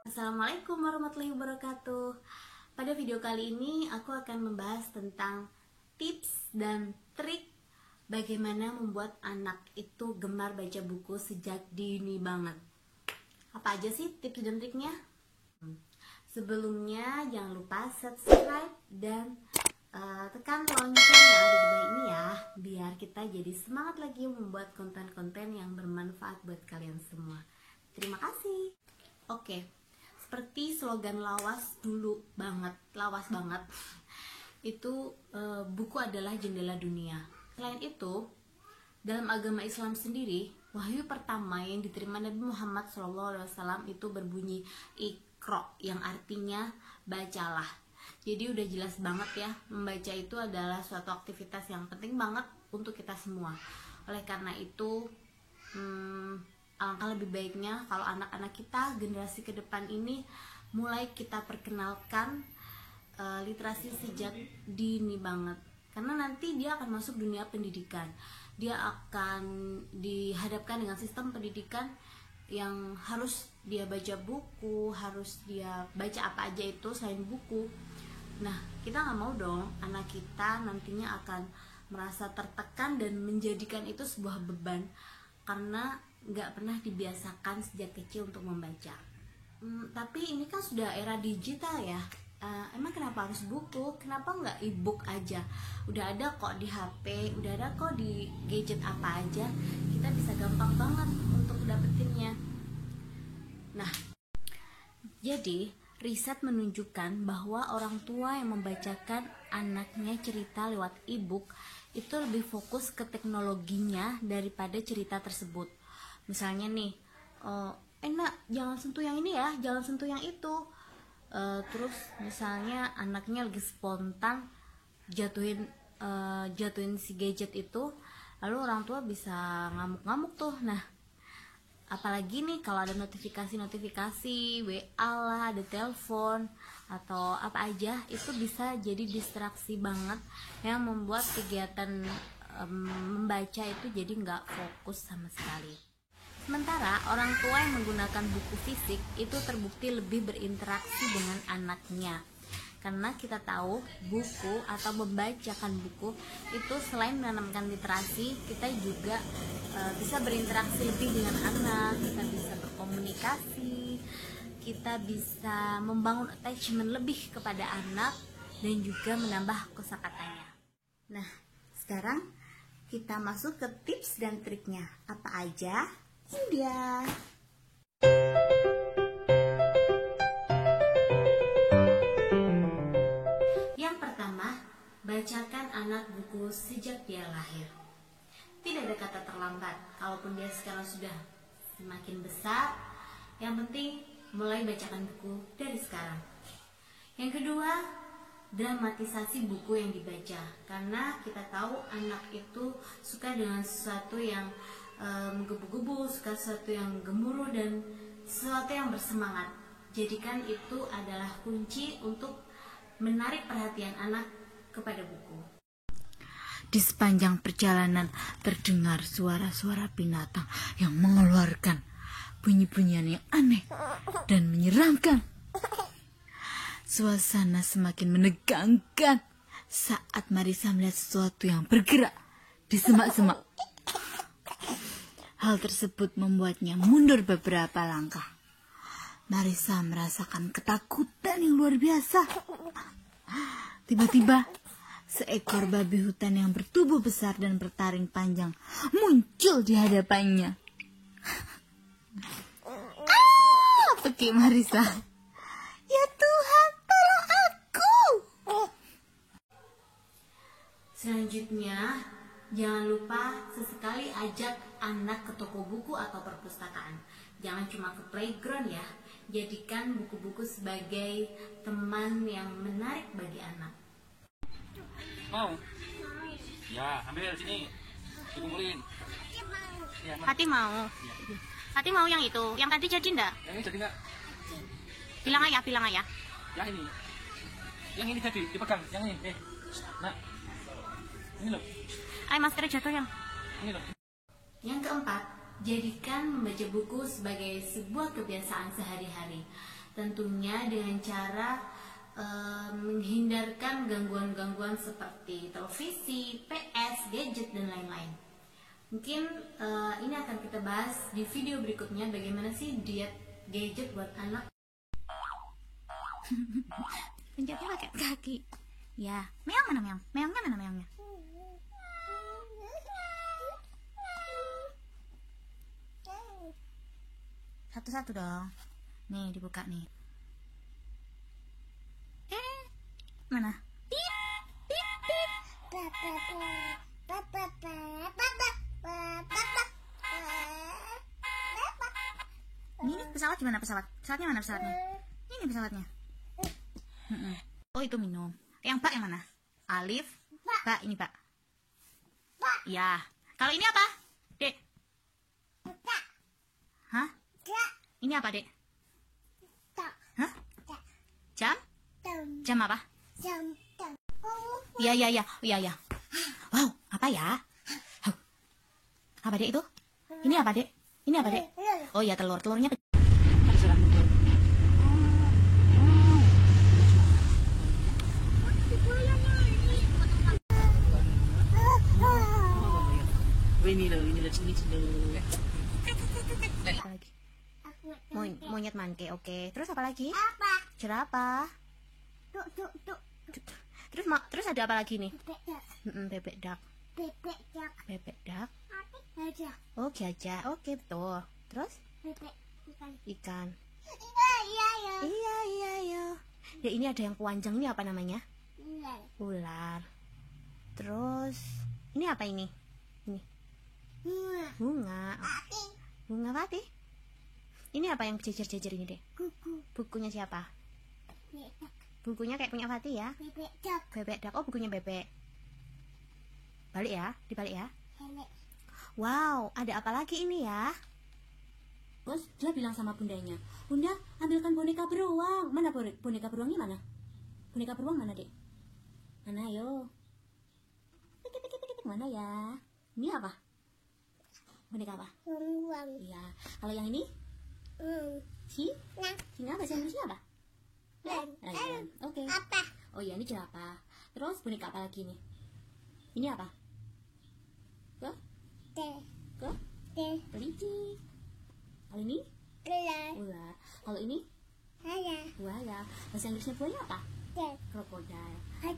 Assalamualaikum warahmatullahi wabarakatuh. Pada video kali ini aku akan membahas tentang tips dan trik bagaimana membuat anak itu gemar baca buku sejak dini banget. Apa aja sih tips dan triknya? Sebelumnya jangan lupa subscribe dan tekan lonceng yang ada di bawah ini ya, biar kita jadi semangat lagi membuat konten-konten yang bermanfaat buat kalian semua. Terima kasih. Oke, seperti slogan lawas banget itu buku adalah jendela dunia. Selain itu, dalam agama Islam sendiri, wahyu pertama yang diterima Nabi Muhammad SAW itu berbunyi Iqra, yang artinya bacalah. Jadi udah jelas banget ya, membaca itu adalah suatu aktivitas yang penting banget untuk kita semua. Oleh karena itu, alangkah lebih baiknya kalau anak-anak kita, generasi ke depan ini, mulai kita perkenalkan literasi sejak dini banget. Karena nanti dia akan masuk dunia pendidikan. Dia akan dihadapkan dengan sistem pendidikan yang harus dia baca buku, harus dia baca apa aja itu selain buku. Nah, kita nggak mau dong anak kita nantinya akan merasa tertekan dan menjadikan itu sebuah beban karena nggak pernah dibiasakan sejak kecil untuk membaca. Tapi ini kan sudah era digital ya. Emang kenapa harus buku? Kenapa nggak e-book aja? Udah ada kok di HP, udah ada kok di gadget apa aja. Kita bisa gampang banget untuk dapetinnya. Nah, jadi riset menunjukkan bahwa orang tua yang membacakan anaknya cerita lewat e-book itu lebih fokus ke teknologinya daripada cerita tersebut. Misalnya nih, enak, jangan sentuh yang ini ya, jangan sentuh yang itu. Terus misalnya anaknya lagi spontan jatuhin si gadget itu, lalu orang tua bisa ngamuk-ngamuk tuh. Nah, apalagi nih kalau ada notifikasi WA lah, ada telepon atau apa aja, itu bisa jadi distraksi banget yang membuat kegiatan membaca itu jadi nggak fokus sama sekali. Sementara orang tua yang menggunakan buku fisik itu terbukti lebih berinteraksi dengan anaknya. Karena kita tahu buku atau membacakan buku itu selain menanamkan literasi, kita juga bisa berinteraksi lebih dengan anak, kita bisa berkomunikasi, kita bisa membangun attachment lebih kepada anak dan juga menambah kosakatanya. Nah, sekarang kita masuk ke tips dan triknya. Apa aja? Ini dia. Yang pertama, bacakan anak buku sejak dia lahir. Tidak ada kata terlambat. Kalaupun dia sekarang sudah semakin besar, yang penting mulai bacakan buku dari sekarang. Yang kedua, dramatisasi buku yang dibaca. Karena kita tahu anak itu suka dengan sesuatu yang menggebu-gebu, suka sesuatu yang gemuruh dan sesuatu yang bersemangat. Jadikan itu adalah kunci untuk menarik perhatian anak kepada buku. Di sepanjang perjalanan terdengar suara-suara binatang yang mengeluarkan bunyi-bunyian yang aneh dan menyeramkan. Suasana semakin menegangkan saat Marissa melihat sesuatu yang bergerak di semak-semak. Hal tersebut membuatnya mundur beberapa langkah. Marissa merasakan ketakutan yang luar biasa. Tiba-tiba, seekor babi hutan yang bertubuh besar dan bertaring panjang muncul di hadapannya. Pekik Marissa. Ya Tuhan, tolong aku. Selanjutnya, jangan lupa sesekali ajak anak ke toko buku atau perpustakaan. Jangan cuma ke playground ya. Jadikan buku-buku sebagai teman yang menarik bagi anak. Mau? Ya, ambil sini. Dikumpulin. Ya, Hati mau. ya. Hati mau yang itu. Yang tadi jadi enggak? Yang ini jadi nggak? Bilang ayah, bilang ayah. Yang ini. Yang ini jadi dipegang. Yang ini. Nah. Ini loh. Ay, maskernya jatuh yang. Ini loh. Yang keempat, jadikan membaca buku sebagai sebuah kebiasaan sehari-hari. Tentunya dengan cara menghindarkan gangguan-gangguan seperti televisi, PS, gadget, dan lain-lain. Mungkin ini akan kita bahas di video berikutnya, bagaimana sih diet gadget buat anak. Pencetnya pakai kaki. Ya, meong mana meong? Meongnya mana meongnya? Satu-satu dong. Nih, dibuka nih. Mana? Ini pesawat gimana pesawat? Pesawatnya mana pesawatnya? Ini pesawatnya. Oh, itu minum. Yang Pak yang mana? Alif. Pak, ini Pak. Ya. Kalau ini apa? Dek. Hah? Ini apa, Dek? Hah? Jam? Jam apa? Iya, iya, iya. Iya, iya. Wow, apa ya? Apa, Dek, itu? Ini apa, Dek? Ini apa, Dek? Oh ya, telur. Telurnya Ini loh, sini. apa lagi? Monyet mangke, oke. Terus apa lagi? Jerapah. Terus ada apa lagi nih? Bebek dak. Bebek dak. Oh, gajah. Oke, betul. Terus ikan. Iya. Ya, ini ada yang panjang, ini apa namanya? Ular. Terus ini apa ini? Ini bunga. Bunga pati. Ini apa yang jejer-jejer ini, Dek? Bukunya siapa? Bukunya kayak punya Fatih ya? Bebek dak. Oh, bukunya bebek. Balik ya, dibalik ya. Wow, ada apa lagi ini ya? Terus dia bilang sama bundanya, Bunda, ambilkan boneka beruang. Mana boneka beruangnya mana? Boneka beruang mana, Dek? Mana, ayo. Pikir, mana ya? Ini apa? Boneka apa? Iya. Kalau yang ini? Singa bahasa Indonesia apa? Lion. Oke. Oh iya, ini jerapah. Terus boneka apa lagi nih? Ini apa? Kelinci. Kalau ini? Ular. Kalau ini? Buaya. Bahasa Inggrisnya buaya apa? Krokodil. Oh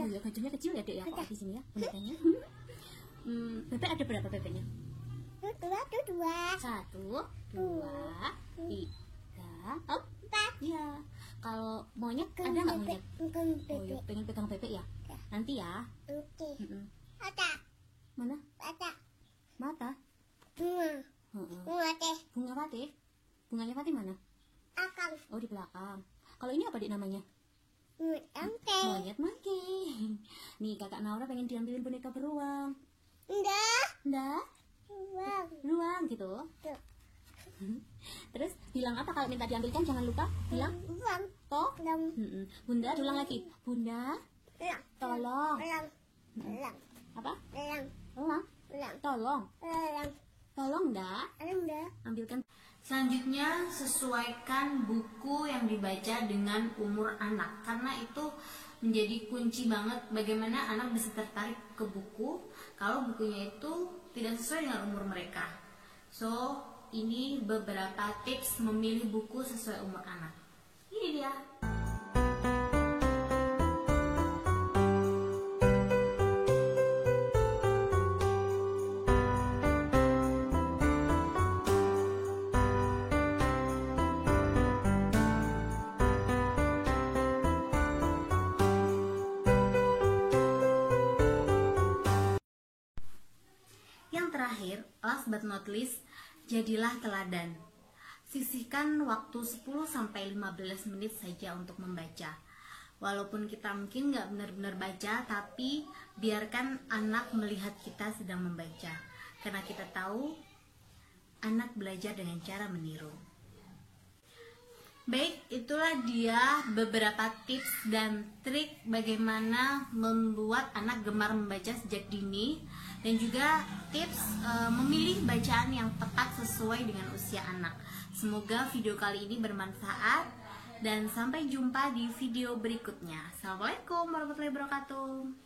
iya, gajahnya kecil ya, Dek ya, kok di sini ya bonekanya. Bebek ada berapa bebeknya? 1, 2, 3, 4. Iya. Kalau monyet ada nggak monyet? Oh iya, pengen pegang bebek ya? Nanti ya. Mana? Mata. Bunga Fatih. Bunganya Fatih mana? Oh, di belakang. Kalau ini apa, Dek, namanya? Monyet mangke. Nih, Kakak Naura pengen diambilin boneka beruang. Enggak? Ruang gitu. Terus bilang apa kalau minta diambilkan? Jangan lupa bilang toh. Bunda, ulang lagi. Bunda, tolong. Apa? Tolong. Tolong, dah. Ambilkan. Selanjutnya, sesuaikan buku yang dibaca dengan umur anak, karena itu menjadi kunci banget bagaimana anak bisa tertarik ke buku kalau bukunya itu tidak sesuai dengan umur mereka. So, ini beberapa tips memilih buku sesuai umur anak. Ini dia. Yang terakhir, last but not least, jadilah teladan. Sisihkan waktu 10-15 menit saja untuk membaca. Walaupun kita mungkin nggak benar-benar baca, tapi biarkan anak melihat kita sedang membaca. Karena kita tahu anak belajar dengan cara meniru. Baik, itulah dia beberapa tips dan trik bagaimana membuat anak gemar membaca sejak dini, dan juga tips memilih bacaan yang tepat sesuai dengan usia anak. Semoga video kali ini bermanfaat. Dan sampai jumpa di video berikutnya. Assalamualaikum warahmatullahi wabarakatuh.